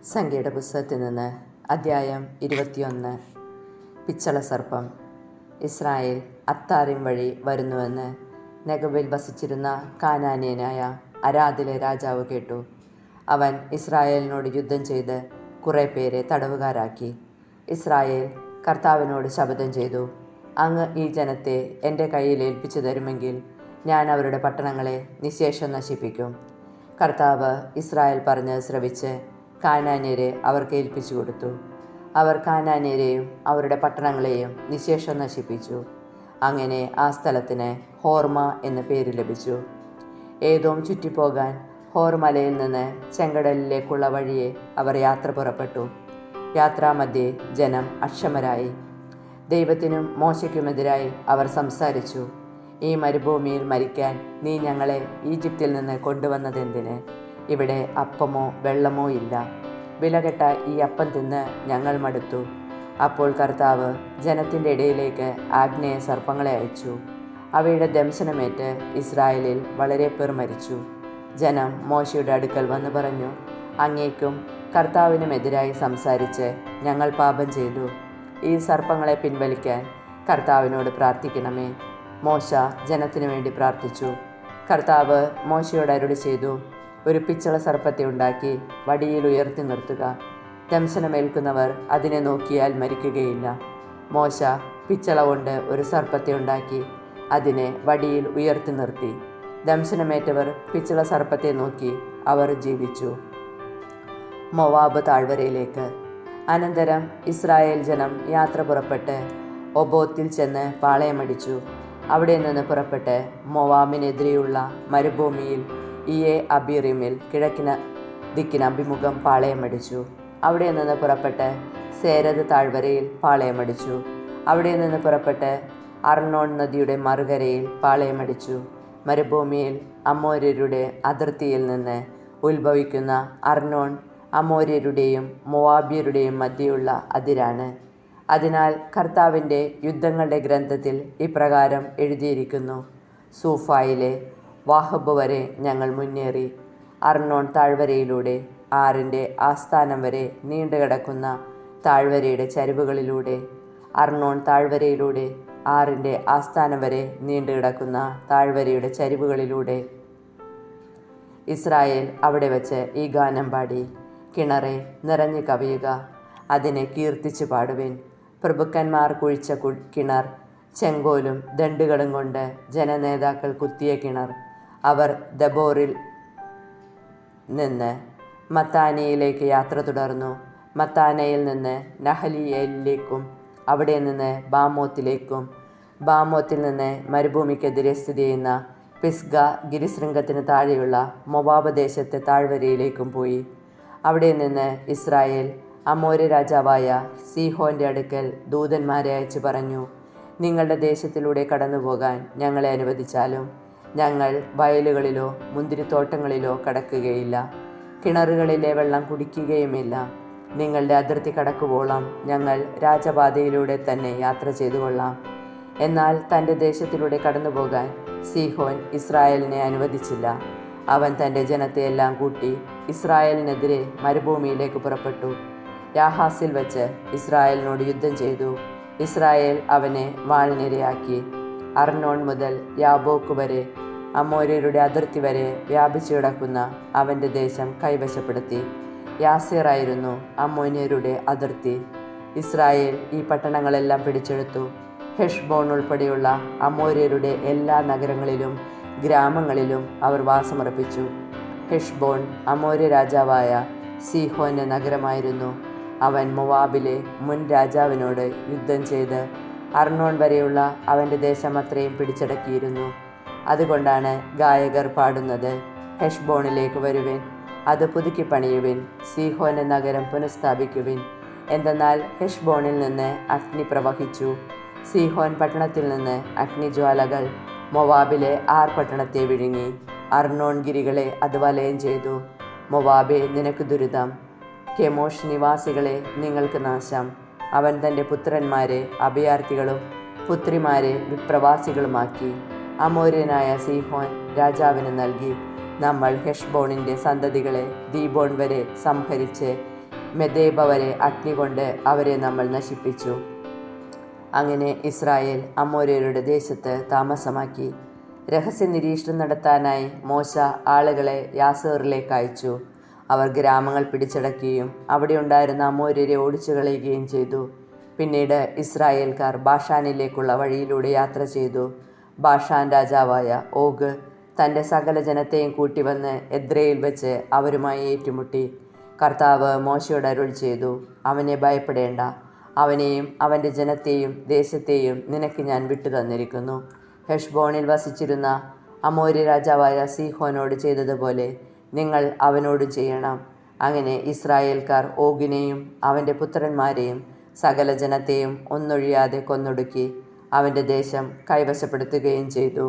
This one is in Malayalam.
സംഖ്യയുടെ പുസ്തകത്തിൽ നിന്ന് അദ്ധ്യായം 21. പിച്ചള സർപ്പം. ഇസ്രായേൽ അത്താറിം വഴി വരുന്നുവെന്ന് നെഗബിൽ വസിച്ചിരുന്ന കാനാന്യനായ അരാദിലെ രാജാവ് കേട്ടു. അവൻ ഇസ്രായേലിനോട് യുദ്ധം ചെയ്ത് കുറേ പേരെ തടവുകാരാക്കി. ഇസ്രായേൽ കർത്താവിനോട് ശപഥം ചെയ്തു, അങ്ങ് ഈ ജനത്തെ എൻ്റെ കയ്യിൽ ഏൽപ്പിച്ചു തരുമെങ്കിൽ ഞാൻ അവരുടെ പട്ടണങ്ങളെ നിശേഷം നശിപ്പിക്കും. കർത്താവ് ഇസ്രായേൽ പറഞ്ഞ് ശ്രവിച്ച് കാനാന്യരെ അവർക്ക് ഏൽപ്പിച്ചു കൊടുത്തു. അവർ കാനാന്യരെയും അവരുടെ പട്ടണങ്ങളെയും നിശേഷം നശിപ്പിച്ചു. അങ്ങനെ ആ സ്ഥലത്തിന് ഹോർമ എന്ന പേര് ലഭിച്ചു. ഏദോം ചുറ്റിപ്പോകാൻ ഹോർമലയിൽ നിന്ന് ചെങ്കടലിലേക്കുള്ള വഴിയെ അവർ യാത്ര പുറപ്പെട്ടു. യാത്രാമധ്യേ ജനം അക്ഷമരായി. ദൈവത്തിനും മോശയ്ക്കുമെതിരായി അവർ സംസാരിച്ചു. ഈ മരുഭൂമിയിൽ മരിക്കാൻ നീ ഞങ്ങളെ ഈജിപ്തിൽ നിന്ന് കൊണ്ടുവന്നതെന്തിന്? ഇവിടെ അപ്പമോ വെള്ളമോ ഇല്ല. വിലകെട്ട ഈ അപ്പം തിന്ന് ഞങ്ങൾ മടുത്തു. അപ്പോൾ കർത്താവ് ജനത്തിൻ്റെ ഇടയിലേക്ക് ആഗ്നേയ സർപ്പങ്ങളെ അയച്ചു. അവയുടെ ദംശനമേറ്റ് ഇസ്രായേലിൽ വളരെ പേർ മരിച്ചു. ജനം മോശയുടെ അടുക്കൽ വന്നു പറഞ്ഞു, അങ്ങേക്കും കർത്താവിനുമെതിരായി സംസാരിച്ച് ഞങ്ങൾ പാപം ചെയ്തു. ഈ സർപ്പങ്ങളെ പിൻവലിക്കാൻ കർത്താവിനോട് പ്രാർത്ഥിക്കണമേ. മോശ ജനത്തിനു വേണ്ടി പ്രാർത്ഥിച്ചു. കർത്താവ് മോശയോട് അരുളി ചെയ്തു, ഒരു പിച്ചള സർപ്പത്തെ ഉണ്ടാക്കി വടിയിൽ ഉയർത്തി നിർത്തുക. ദംശനമേൽക്കുന്നവർ അതിനെ നോക്കിയാൽ മരിക്കുകയില്ല. മോശ പിച്ചള കൊണ്ട് ഒരു സർപ്പത്തെ ഉണ്ടാക്കി അതിനെ വടിയിൽ ഉയർത്തി നിർത്തി. ദംശനമേറ്റവർ പിച്ചള സർപ്പത്തെ നോക്കി അവർ ജീവിച്ചു. മോവാബ് താഴ്വരയിലേക്ക്. അനന്തരം ഇസ്രായേൽ ജനം യാത്ര പുറപ്പെട്ട് ഒബോത്തിൽ ചെന്ന് പാളയമടിച്ചു. അവിടെ നിന്ന് പുറപ്പെട്ട് മോവാബിനെതിരെയുള്ള മരുഭൂമിയിൽ ഇയെ അബീറിമിൽ കിഴക്കിന് ദിക്കിന് അഭിമുഖം പാളയമടിച്ചു. അവിടെ നിന്ന് പുറപ്പെട്ട് സേരദ് താഴ്വരയിൽ പാളയമടിച്ചു. അവിടെ നിന്ന് പുറപ്പെട്ട് അർണോൺ നദിയുടെ മറുകരയിൽ പാളയമടിച്ചു. മരുഭൂമിയിൽ അമോര്യരുടെ അതിർത്തിയിൽ നിന്ന് ഉത്ഭവിക്കുന്ന അർണോൺ അമോര്യരുടെയും മോവാബ്യരുടെയും മധ്യയുള്ള അതിരാണ്. അതിനാൽ കർത്താവിൻ്റെ യുദ്ധങ്ങളുടെ ഗ്രന്ഥത്തിൽ ഇപ്രകാരം എഴുതിയിരിക്കുന്നു, സൂഫായിലെ വാഹബ് വരെ ഞങ്ങൾ മുന്നേറി. അർണോൺ താഴ്വരയിലൂടെ ആറിൻ്റെ ആസ്ഥാനം വരെ നീണ്ടുകിടക്കുന്ന താഴ്വരയുടെ ചരിവുകളിലൂടെ. അർണോൺ താഴ്വരയിലൂടെ ആറിൻ്റെ ആസ്ഥാനം വരെ നീണ്ടുകിടക്കുന്ന താഴ്വരയുടെ ചരിവുകളിലൂടെ. ഇസ്രായേൽ അവിടെ വച്ച് ഈ ഗാനം പാടി, കിണറെ നിറഞ്ഞു കവിയുക, അതിനെ കീർത്തിച്ചു പാടുവിൻ. പ്രഭുക്കന്മാർ കുഴിച്ച കിണർ, ചെങ്കോലും ദണ്ടുകളും കൊണ്ട് ജനനേതാക്കൾ കുത്തിയ കിണർ. അവർ ദബോറിൽ നിന്ന് മത്താനയിലേക്ക് യാത്ര തുടർന്നു. മത്താനയിൽ നിന്ന് നഹലിയേലിലേക്കും അവിടെ നിന്ന് ബാമോത്തിലേക്കും ബാമോത്തിൽ നിന്ന് മരുഭൂമിക്കെതിരെ സ്ഥിതി ചെയ്യുന്ന പിസ്ഗ ഗിരിശൃംഗത്തിന് താഴെയുള്ള മൊവാബ് ദേശത്തെ താഴ്വരയിലേക്കും പോയി. അവിടെ നിന്ന് ഇസ്രായേൽ അമോര്യ രാജാവായ സീഹോൻ്റെ അടുക്കൽ ദൂതന്മാരെ അയച്ചു പറഞ്ഞു, നിങ്ങളുടെ ദേശത്തിലൂടെ കടന്നു പോകാൻ ഞങ്ങളെ അനുവദിച്ചാലും ഞങ്ങൾ വയലുകളിലോ മുന്തിരിത്തോട്ടങ്ങളിലോ കടക്കുകയില്ല, കിണറുകളിലെ വെള്ളം കുടിക്കുകയുമില്ല. നിങ്ങളുടെ അതിർത്തി കടക്കുവോളം ഞങ്ങൾ രാജപാതയിലൂടെ തന്നെ യാത്ര ചെയ്തു കൊള്ളാം. എന്നാൽ തൻ്റെ ദേശത്തിലൂടെ കടന്നു പോകാൻ സീഹോൻ ഇസ്രായേലിനെ അനുവദിച്ചില്ല. അവൻ തൻ്റെ ജനത്തെയെല്ലാം കൂട്ടി ഇസ്രായേലിനെതിരെ മരുഭൂമിയിലേക്ക് പുറപ്പെട്ടു. യാഹാസിൽ വച്ച് ഇസ്രായേലിനോട് യുദ്ധം ചെയ്തു. ഇസ്രായേൽ അവനെ വാൾനിരയാക്കി. അർണോൺ മുതൽ യാബോക്ക് വരെ അമോര്യരുടെ അതിർത്തി വരെ വ്യാപിച്ചു കിടക്കുന്ന അവൻ്റെ ദേശം കൈവശപ്പെടുത്തി. യാസീറായിരുന്നു അമ്മോന്യരുടെ അതിർത്തി. ഇസ്രായേൽ ഈ പട്ടണങ്ങളെല്ലാം പിടിച്ചെടുത്തു. ഹെഷ്ബോൺ ഉൾപ്പെടെയുള്ള അമോര്യരുടെ എല്ലാ നഗരങ്ങളിലും ഗ്രാമങ്ങളിലും അവർ വാസമുറപ്പിച്ചു. ഹെഷ്ബോൺ അമോര്യ രാജാവായ സീഹോൻ്റെ നഗരമായിരുന്നു. അവൻ മൊവാബിലെ മുൻ രാജാവിനോട് യുദ്ധം ചെയ്ത് അർണോൺ വരെയുള്ള അവൻ്റെ ദേശം അത്രയും പിടിച്ചടക്കിയിരുന്നു. അതുകൊണ്ടാണ് ഗായകർ പാടുന്നത്, ഹെഷ്ബോണിലേക്ക് വരുവിൻ, അത് പുതുക്കി പണിയുവിൻ, സീഹോൻ്റെ നഗരം പുനഃസ്ഥാപിക്കുവിൻ. എന്തെന്നാൽ ഹെഷ്ബോണിൽ നിന്ന് അഗ്നി പ്രവഹിച്ചു, സീഹോൻ പട്ടണത്തിൽ നിന്ന് അഗ്നിജ്വാലകൾ മൊവാബിലെ ആർ പട്ടണത്തെ വിഴുങ്ങി. അർണോൺ ഗിരികളെ അത് വലയം ചെയ്തു. മൊവാബെ, നിനക്ക് ദുരിതം, കെമോഷ് നിവാസികളെ നിങ്ങൾക്ക് നാശം. അവൻ തൻ്റെ പുത്രന്മാരെ അഭയാർത്ഥികളും പുത്രിമാരെ വിപ്രവാസികളുമാക്കി. അമോര്യനായ സീഹോൻ രാജാവിന് നൽകി. നമ്മൾ ഹെഷ്ബോണിൻ്റെ സന്തതികളെ ദീബോൺ വരെ സംഹരിച്ച് മെദേബ വരെ അഗ്നി കൊണ്ട് അവരെ നമ്മൾ നശിപ്പിച്ചു. അങ്ങനെ ഇസ്രായേൽ അമോര്യരുടെ ദേശത്ത് താമസമാക്കി. രഹസ്യ നിരീക്ഷണം നടത്താനായി മോശ ആളുകളെ യാസേറിലേക്ക് അയച്ചു. അവർ ഗ്രാമങ്ങൾ പിടിച്ചടക്കുകയും അവിടെ ഉണ്ടായിരുന്ന അമോര്യരെ ഓടിച്ചു കളയുകയും ചെയ്തു. പിന്നീട് ഇസ്രായേൽക്കാർ ബാഷാനിലേക്കുള്ള വഴിയിലൂടെ യാത്ര ചെയ്തു. ബാഷാൻ രാജാവായ ഓഗ് തൻ്റെ സകല ജനത്തെയും കൂട്ടിവന്ന് എദ്രയിൽ വെച്ച് അവരുമായി ഏറ്റുമുട്ടി. കർത്താവ് മോശയോട് അരുൾ ചെയ്തു, അവനെ ഭയപ്പെടേണ്ട, അവനെയും അവൻ്റെ ജനത്തെയും ദേശത്തെയും നിനക്ക് ഞാൻ വിട്ടുതന്നിരിക്കുന്നു. ഹെഷ്ബോണിൽ വസിച്ചിരുന്ന അമോര്യ രാജാവായ സീഹോനോട് ചെയ്തതുപോലെ നിങ്ങൾ അവനോട് ചെയ്യണം. അങ്ങനെ ഇസ്രായേൽക്കാർ ഓഗിനെയും അവൻ്റെ പുത്രന്മാരെയും സകല ജനത്തെയും ഒന്നൊഴിയാതെ കൊന്നൊടുക്കി അവൻ്റെ ദേശം കൈവശപ്പെടുത്തുകയും ചെയ്തു.